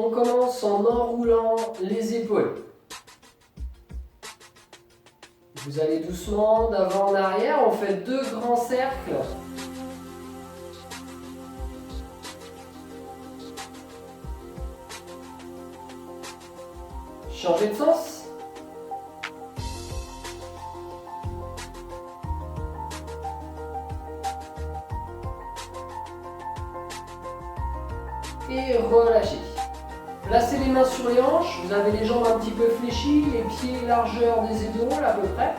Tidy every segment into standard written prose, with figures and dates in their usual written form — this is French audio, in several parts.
On commence en enroulant les épaules. Vous allez doucement d'avant en arrière, on fait 2 grands cercles. Changez de sens. Et relâchez. Placez les mains sur les hanches, vous avez les jambes un petit peu fléchies, les pieds largeur des épaules à peu près.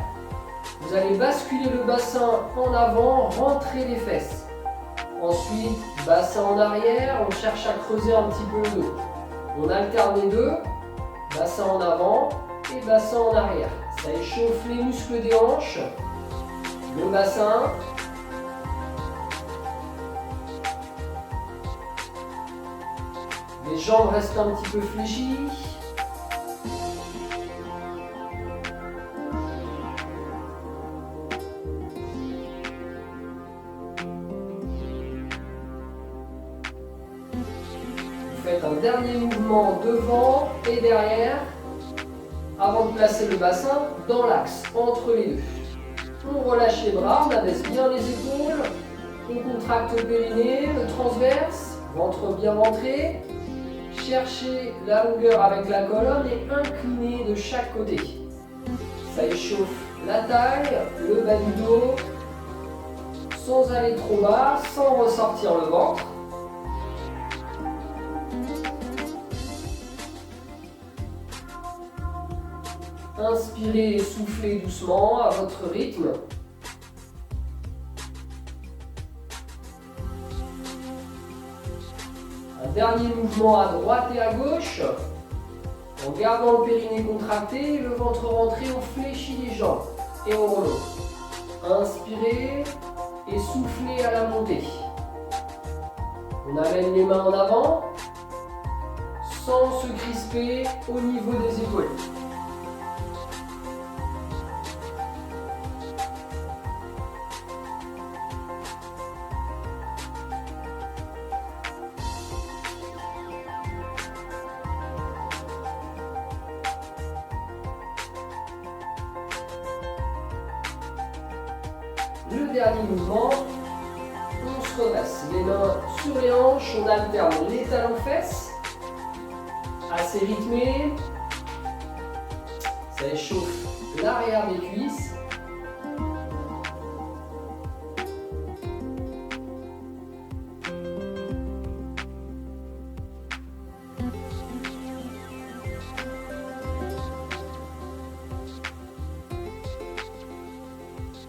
Vous allez basculer le bassin en avant, rentrer les fesses. Ensuite, bassin en arrière, on cherche à creuser un petit peu le dos. On alterne les deux, bassin en avant et bassin en arrière. Ça échauffe les muscles des hanches, le bassin. Les jambes restent un petit peu fléchies. Vous faites un dernier mouvement devant et derrière avant de placer le bassin dans l'axe, entre les deux. On relâche les bras, on abaisse bien les épaules, on contracte le périnée, le transverse, ventre bien rentré. Cherchez la longueur avec la colonne et inclinez de chaque côté. Ça échauffe la taille, le bas du dos, sans aller trop bas, sans ressortir le ventre. Inspirez et soufflez doucement à votre rythme. Un dernier mouvement à droite et à gauche. En gardant le périnée contracté, le ventre rentré, on fléchit les jambes et on remonte. Inspirez et soufflez à la montée. On amène les mains en avant sans se crisper au niveau des épaules. Le dernier mouvement, on se redresse. Les mains sur les hanches, on alterne les talons fesses. Assez rythmé. Ça échauffe l'arrière des cuisses.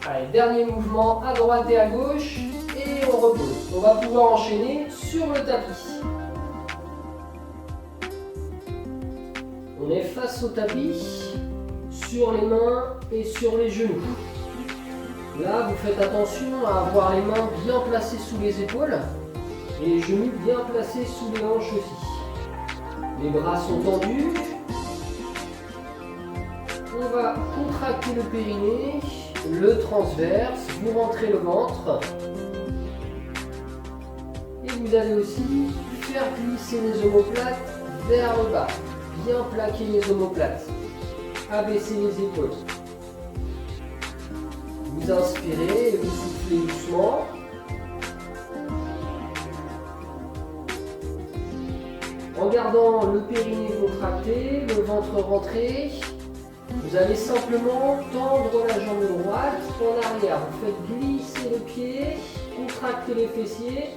Allez, dernier mouvement à droite et à gauche et on repose. On va pouvoir enchaîner sur le tapis. On est face au tapis, sur les mains et sur les genoux. Là, vous faites attention à avoir les mains bien placées sous les épaules et les genoux bien placés sous les hanches aussi. Les bras sont tendus. On va contracter le périnée. Le transverse, vous rentrez le ventre et vous allez aussi faire glisser les omoplates vers le bas, bien plaquer les omoplates, abaisser les épaules. Vous inspirez et vous soufflez doucement. En gardant le périnée contracté, le ventre rentré. Vous allez simplement tendre la jambe droite en arrière. Vous faites glisser le pied, contractez les fessiers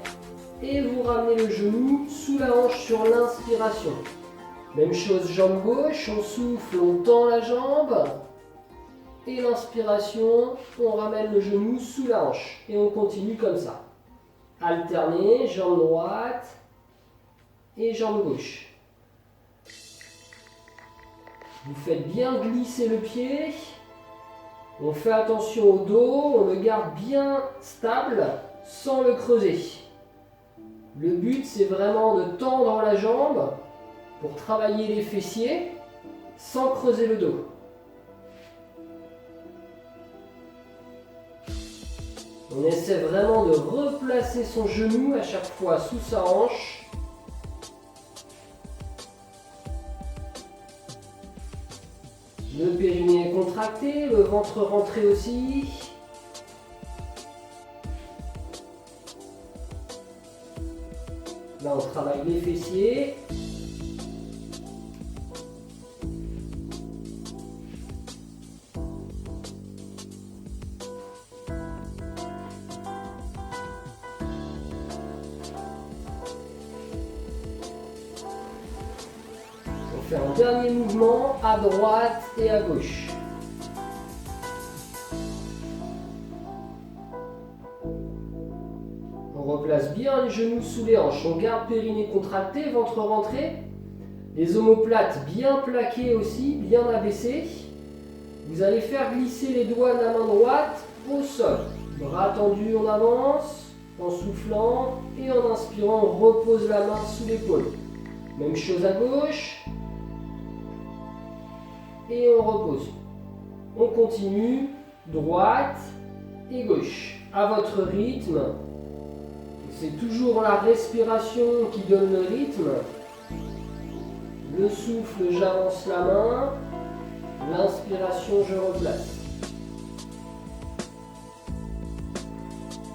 et vous ramenez le genou sous la hanche sur l'inspiration. Même chose, jambe gauche, on souffle, on tend la jambe. Et l'inspiration, on ramène le genou sous la hanche. Et on continue comme ça. Alternez, jambe droite et jambe gauche. Vous faites bien glisser le pied. On fait attention au dos, on le garde bien stable sans le creuser. Le but, c'est vraiment de tendre la jambe pour travailler les fessiers sans creuser le dos. On essaie vraiment de replacer son genou à chaque fois sous sa hanche. Le périnée est contracté, le ventre rentré aussi. Là, on travaille les fessiers. On fait un dernier mouvement à droite et à gauche. On replace bien les genoux sous les hanches. On garde périnée contracté, ventre rentré. Les omoplates bien plaquées aussi, bien abaissées. Vous allez faire glisser les doigts de la main droite au sol. Bras tendus, on avance. En soufflant et en inspirant, on repose la main sous l'épaule. Même chose à gauche. Et on repose. On continue, droite et gauche. À votre rythme. C'est toujours la respiration qui donne le rythme. Le souffle, j'avance la main. L'inspiration, je replace.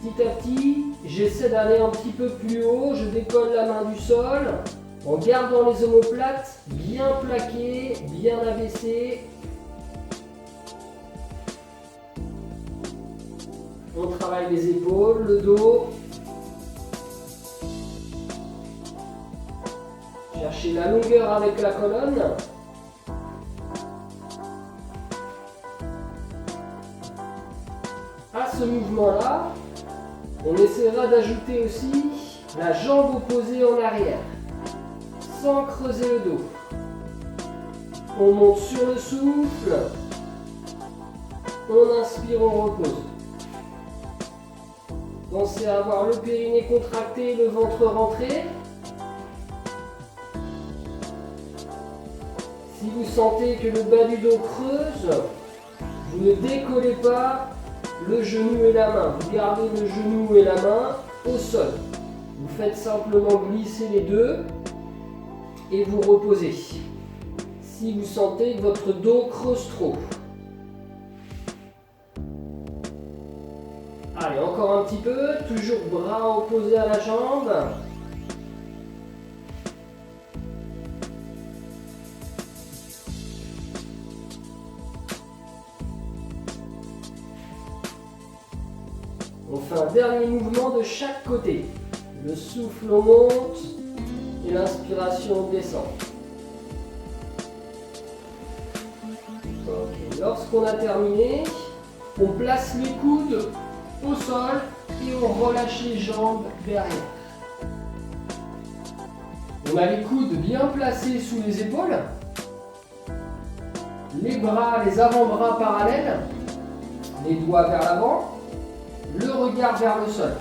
Petit à petit, j'essaie d'aller un petit peu plus haut. Je décolle la main du sol en gardant les omoplates bien plaquées, bien abaissées. On travaille les épaules, le dos. Cherchez la longueur avec la colonne. À ce mouvement-là, on essaiera d'ajouter aussi la jambe opposée en arrière, sans creuser le dos. On monte sur le souffle. On inspire, on repose. Pensez à avoir le périnée contracté, le ventre rentré. Si vous sentez que le bas du dos creuse, vous ne décollez pas le genou et la main. Vous gardez le genou et la main au sol. Vous faites simplement glisser les deux et vous reposez. Si vous sentez que votre dos creuse trop. Allez, encore un petit peu. Toujours bras opposés à la jambe. On fait un dernier mouvement de chaque côté. Le souffle monte et l'inspiration descend. Okay. Lorsqu'on a terminé, on place les coudes au sol et on relâche les jambes derrière. On a les coudes bien placés sous les épaules. Les bras, les avant-bras parallèles. Les doigts vers l'avant. Le regard vers le sol.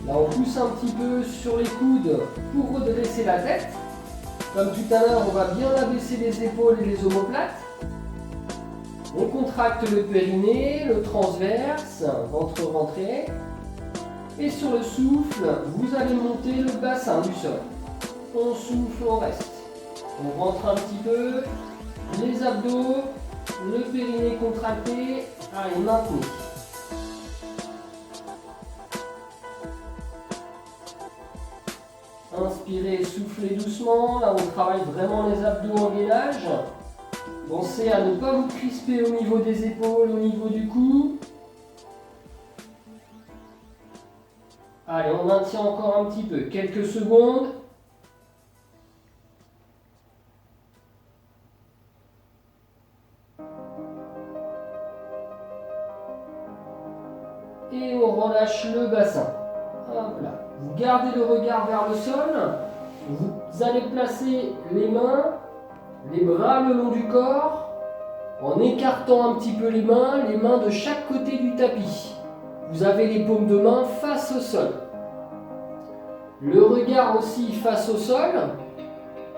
Là, on pousse un petit peu sur les coudes pour redresser la tête. Comme tout à l'heure, on va bien abaisser les épaules et les omoplates. On contracte le périnée, le transverse, ventre rentré. Et sur le souffle, vous allez monter le bassin du sol. On souffle, on reste. On rentre un petit peu. Les abdos, le périnée contracté. Allez, maintenez. Inspirez, soufflez doucement. Là, on travaille vraiment les abdos en gainage. Pensez à ne pas vous crisper au niveau des épaules, au niveau du cou. Allez, on maintient encore un petit peu, quelques secondes. Et on relâche le bassin. Hop là. Vous gardez le regard vers le sol. Vous allez placer les mains, les bras le long du corps, en écartant un petit peu les mains de chaque côté du tapis. Vous avez les paumes de main face au sol. Le regard aussi face au sol,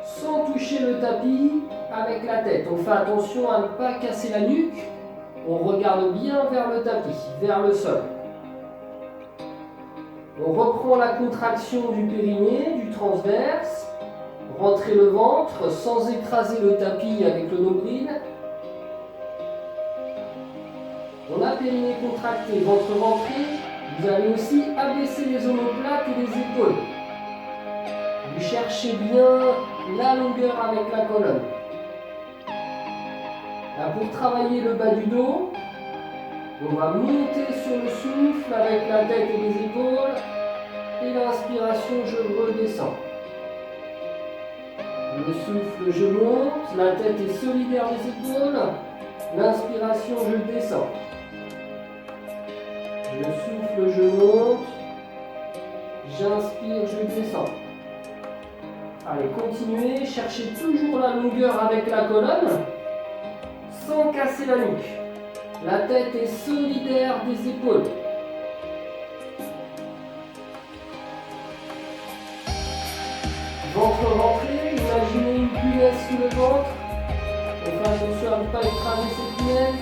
sans toucher le tapis avec la tête. On fait attention à ne pas casser la nuque. On regarde bien vers le tapis, vers le sol. On reprend la contraction du périnée, du transverse. Rentrez le ventre sans écraser le tapis avec le nombril. On a périnée contracté, ventre rentré. Vous allez aussi abaisser les omoplates et les épaules. Vous cherchez bien la longueur avec la colonne. Là, pour travailler le bas du dos, on va monter sur le souffle avec la tête et les épaules. Et l'inspiration, je redescends. Le souffle, je monte. La tête est solidaire des épaules. L'inspiration, je descends. Je souffle, je monte. J'inspire, je descends. Allez, continuez. Cherchez toujours la longueur avec la colonne sans casser la nuque. La tête est solidaire des épaules. Ventre rentré, imaginez une punaise sous le ventre. On fait attention à ne pas écraser cette punaise.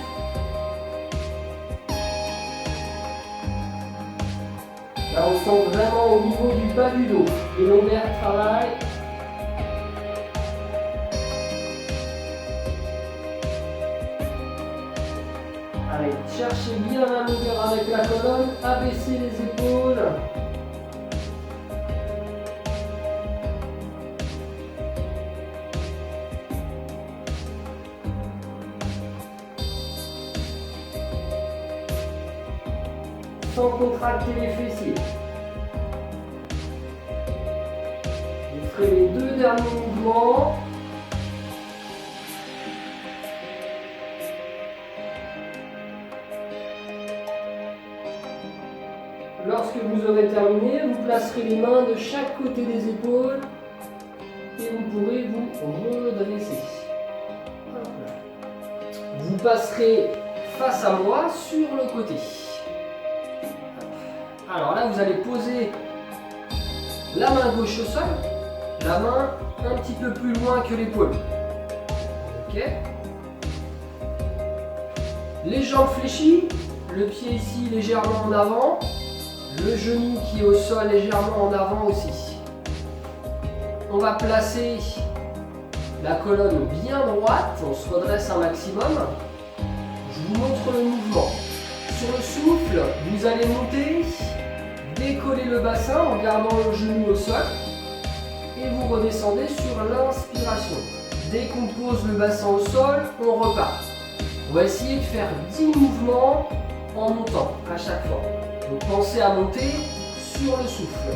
Là, on sent vraiment au niveau du bas du dos. Les lombaires travaillent. Allez, cherchez bien la longueur avec la colonne. Abaissez les épaules. Sans contracter les fessiers. Vous ferez les deux derniers mouvements. Lorsque vous aurez terminé, vous placerez les mains de chaque côté des épaules et vous pourrez vous redresser. Vous passerez face à moi sur le côté. Alors là, vous allez poser la main gauche au sol, la main un petit peu plus loin que l'épaule. Ok. Les jambes fléchies, le pied ici légèrement en avant, le genou qui est au sol légèrement en avant aussi. On va placer la colonne bien droite, on se redresse un maximum. Je vous montre le mouvement. Sur le souffle, vous allez monter, décoller le bassin en gardant le genou au sol et vous redescendez sur l'inspiration. Dès qu'on pose le bassin au sol, on repart. On va essayer de faire 10 mouvements en montant à chaque fois. Donc pensez à monter sur le souffle.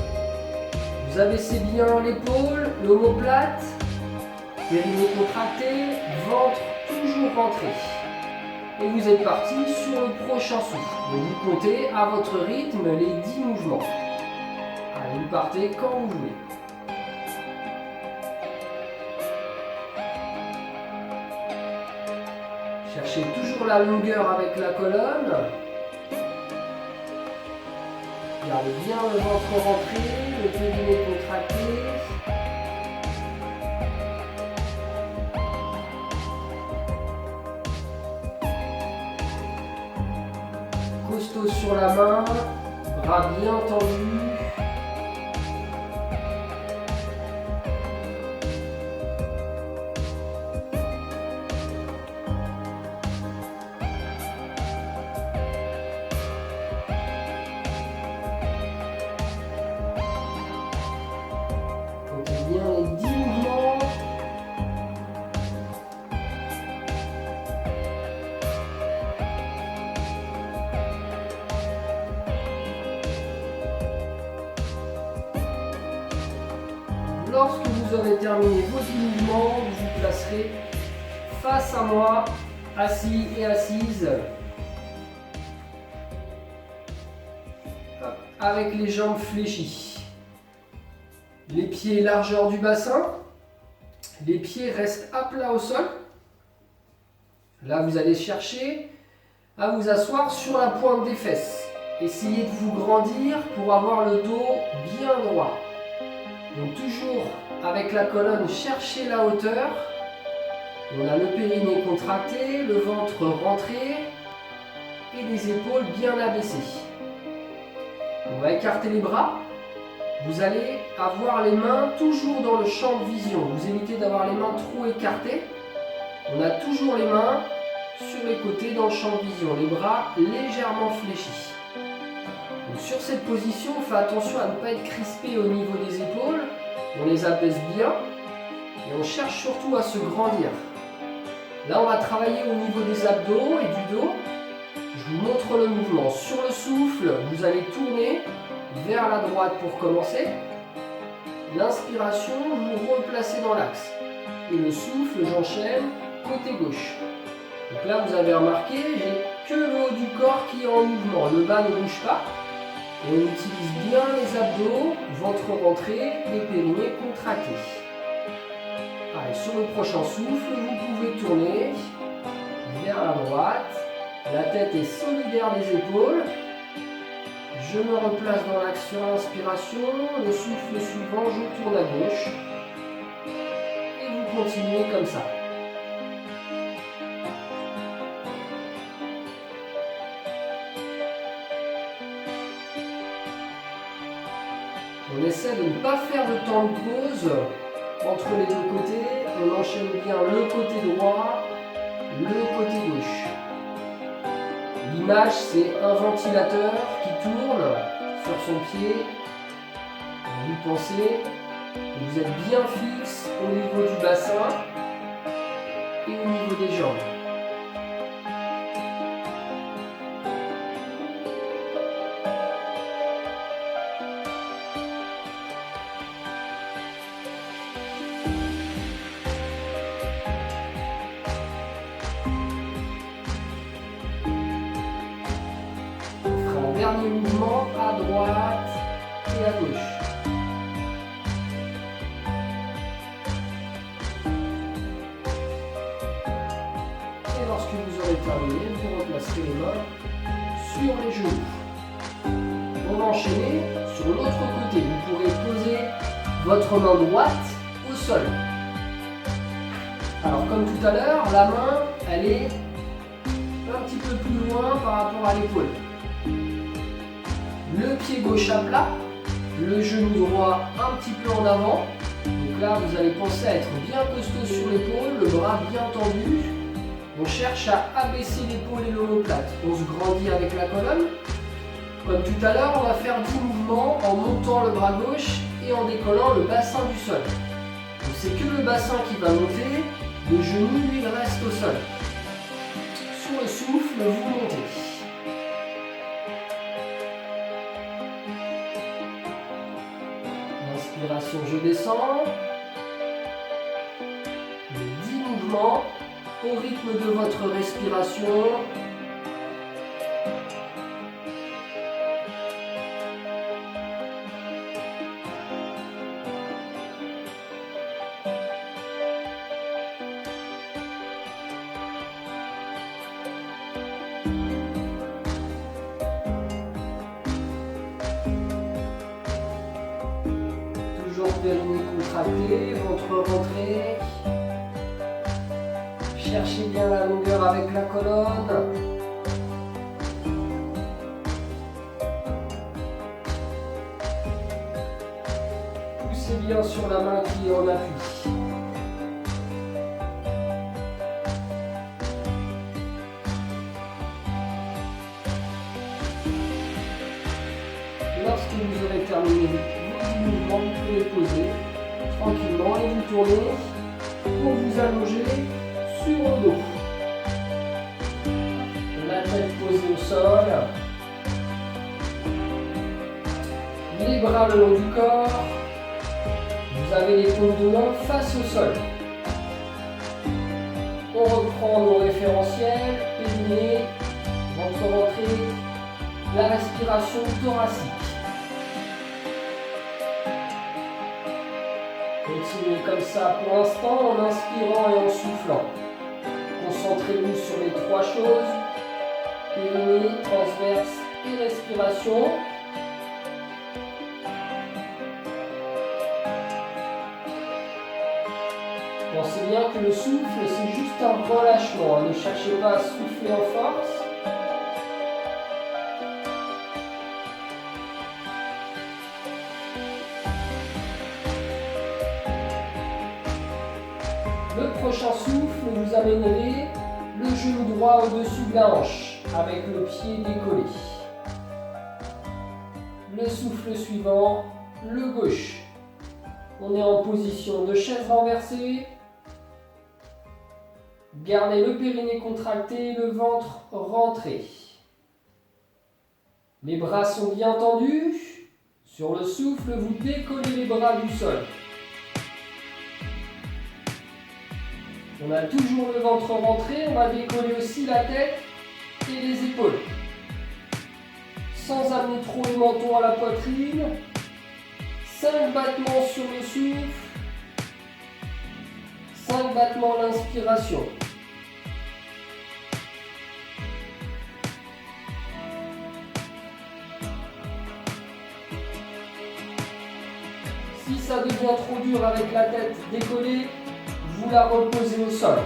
Vous abaissez bien l'épaule, l'omoplate, périnée contracté, ventre toujours rentré. Et vous êtes parti sur le prochain souffle. Donc vous comptez à votre rythme les 10 mouvements. Allez, vous partez quand vous voulez. Cherchez toujours la longueur avec la colonne. Gardez bien le ventre rentré, le périnée contracté. Costaud sur la main, bras bien tendus. Comptez bien les 10 mouvements. Lorsque vous aurez terminé vos 10 mouvements, vous vous placerez face à moi, assis et assise, avec les jambes fléchies. Les pieds largeur du bassin, les pieds restent à plat au sol. Là, vous allez chercher à vous asseoir sur la pointe des fesses. Essayez de vous grandir pour avoir le dos bien droit. Donc toujours avec la colonne, cherchez la hauteur. On a le périnée contracté, le ventre rentré et les épaules bien abaissées. On va écarter les bras. Vous allez avoir les mains toujours dans le champ de vision. Vous évitez d'avoir les mains trop écartées. On a toujours les mains sur les côtés dans le champ de vision, les bras légèrement fléchis. Donc sur cette position, on fait attention à ne pas être crispé au niveau des épaules, on les abaisse bien et on cherche surtout à se grandir. Là, on va travailler au niveau des abdos et du dos. Je vous montre le mouvement. Sur le souffle, vous allez tourner vers la droite pour commencer. L'inspiration, vous vous replacez dans l'axe. Et le souffle, j'enchaîne côté gauche. Donc là, vous avez remarqué, j'ai que le haut du corps qui est en mouvement. Le bas ne bouge pas. Et on utilise bien les abdos, ventre rentré, les périnées contractés. Allez, sur le prochain souffle, vous pouvez tourner vers la droite. La tête est solidaire des épaules. Je me replace dans l'axe sur l'inspiration. Le souffle suivant, je tourne à gauche. Et vous continuez comme ça. On essaie de ne pas faire de temps de pause entre les deux côtés. On enchaîne bien le côté droit, le côté gauche. L'image, c'est un ventilateur qui tourne sur son pied. Vous pensez que vous êtes bien fixe au niveau du bassin et au niveau des jambes. Dernier mouvement à droite et à gauche. Et lorsque vous aurez terminé, vous replacerez les mains sur les genoux. On va enchaîner sur l'autre côté. Vous pourrez poser votre main droite au sol. Alors comme tout à l'heure, la main, elle est un petit peu plus loin par rapport à l'épaule. Le pied gauche à plat, le genou droit un petit peu en avant. Donc là, vous allez penser à être bien costaud sur l'épaule, le bras bien tendu. On cherche à abaisser l'épaule et l'omoplate. On se grandit avec la colonne. Comme tout à l'heure, on va faire 10 mouvements en montant le bras gauche et en décollant le bassin du sol. Donc c'est que le bassin qui va monter, le genou lui reste au sol. Sur le souffle, vous montez. Inspiration, je descends. 10 mouvements au rythme de votre respiration. Périnée contractée, ventre rentré. Cherchez bien la longueur avec la colonne. Poussez bien sur la main qui est en appui. Lorsque vous aurez terminé mouvement, vous pouvez poser tranquillement et vous tournez pour vous allonger sur le dos. La tête posée au sol. Les bras le long du corps. Vous avez les paumes de main face au sol. On reprend nos référentiels, périnée, ventre rentré, la respiration thoracique. Continuez comme ça pour l'instant en inspirant et en soufflant. Concentrez-vous sur les trois choses. Périnée, transverse et respiration. Pensez bien que le souffle, c'est juste un relâchement. Ne cherchez pas à souffler en force. Le prochain souffle, vous amènerez le le genou droit au-dessus de la hanche, avec le pied décollé. Le souffle suivant, le gauche. On est en position de chaise renversée. Gardez le périnée contracté, le ventre rentré. Les bras sont bien tendus. Sur le souffle, vous décollez les bras du sol. On a toujours le ventre rentré, on va décoller aussi la tête et les épaules. Sans amener trop le menton à la poitrine. 5 battements sur le souffle. 5 battements à l'inspiration. Si ça devient trop dur avec la tête décollée, vous la reposez au sol.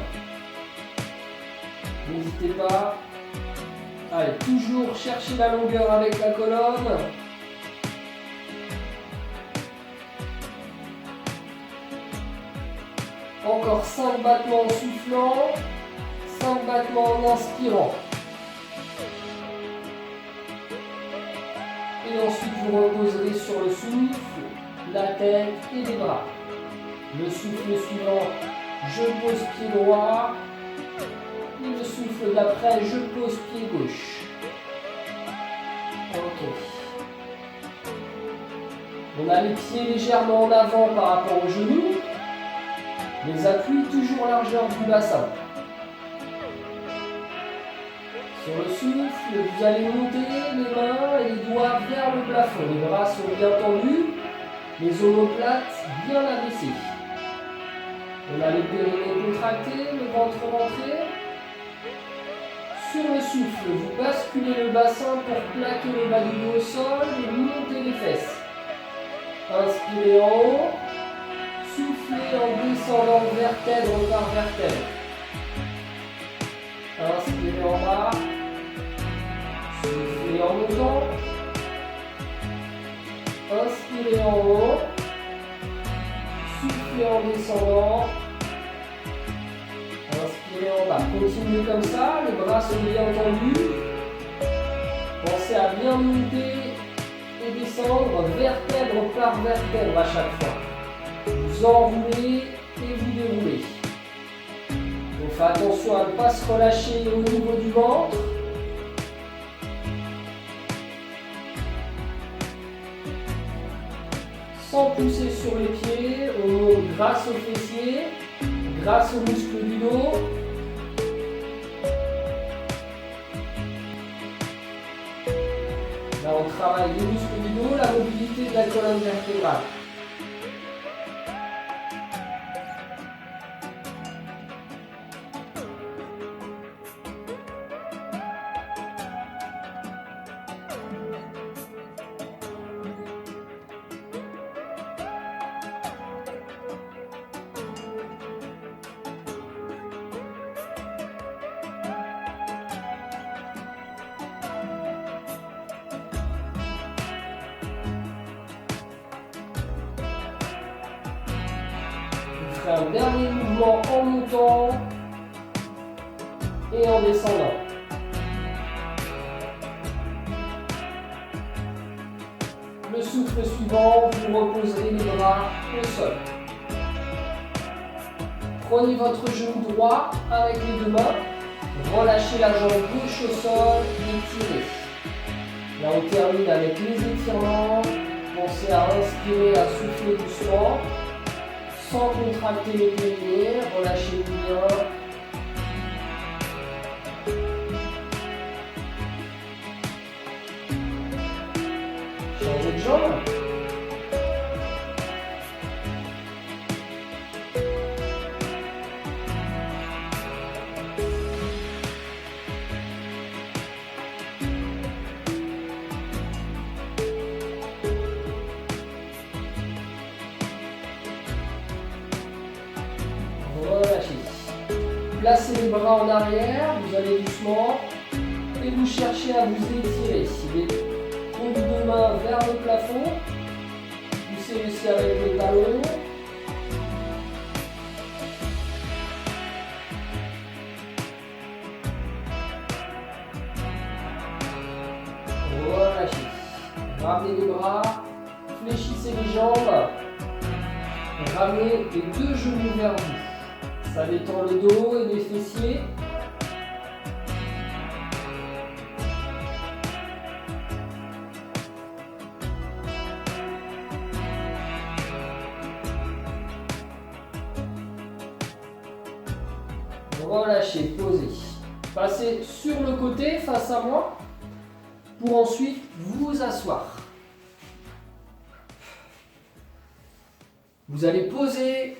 N'hésitez pas. Allez, toujours chercher la longueur avec la colonne. Encore 5 battements en soufflant, 5 battements en inspirant. Et ensuite vous reposerez sur le souffle, la tête et les bras. Le souffle suivant, je pose pied droit. Et le souffle d'après, je pose pied gauche. Ok. On a les pieds légèrement en avant par rapport aux genoux. Les appuis toujours largeur du bassin. Sur le souffle, vous allez monter les mains et les doigts vers le plafond. Les bras sont bien tendus, les omoplates bien abaissées. On a les périnées contractés, le ventre rentré. Sur le souffle, vous basculez le bassin pour plaquer le bas du dos au sol et monter les fesses. Inspirez en haut. Soufflez en descendant vertèbre par vertèbre. Inspirez en bas. Soufflez en montant. Inspirez en haut. Soufflez en descendant. Inspirez en bas. Continuez comme ça. Les bras sont bien tendus. Pensez à bien monter et descendre vertèbre par vertèbre à chaque fois. Vous enroulez et vous déroulez. Donc faites attention à ne pas se relâcher au niveau du ventre. Sans pousser sur les pieds, on monte grâce aux fessiers, grâce aux muscles du dos. Là on travaille les muscles du dos, la mobilité de la colonne vertébrale. Un dernier mouvement en montant et en descendant. Le souffle suivant, vous reposerez les bras au sol. Prenez votre genou droit avec les deux mains, relâchez la jambe gauche au sol et tirez. Là on termine avec les étirements. Pensez à inspirer, à souffler doucement. Sans contracter les périnées, relâchez bien. Changez de jambe. Placez les bras en arrière, vous allez doucement et vous cherchez à vous étirer. Les paumes de main vers le plafond, poussez aussi avec les talons. Ramenez les bras, fléchissez les jambes, ramenez les deux genoux vers vous. Ça détend le dos et les fessiers. Relâchez, posez. Passez sur le côté face à moi pour ensuite vous asseoir. Vous allez poser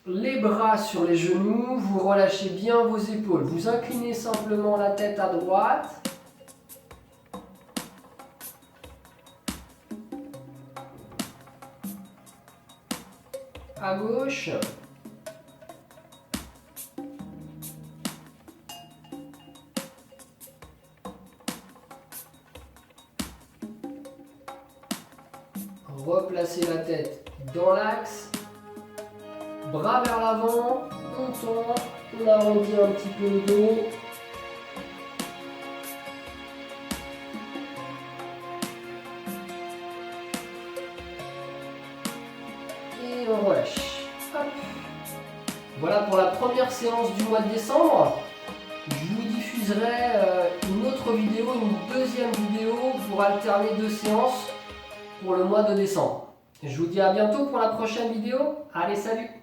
les bras sur les genoux, vous relâchez bien vos épaules. Vous inclinez simplement la tête à droite. À gauche. Replacez la tête dans l'axe, bras vers l'avant, on tend, on arrondit un petit peu le dos. Et on relâche. Hop. Voilà pour la première séance du mois de décembre. Je vous diffuserai une autre vidéo, une deuxième vidéo pour alterner deux séances pour le mois de décembre. Je vous dis à bientôt pour la prochaine vidéo. Allez, salut!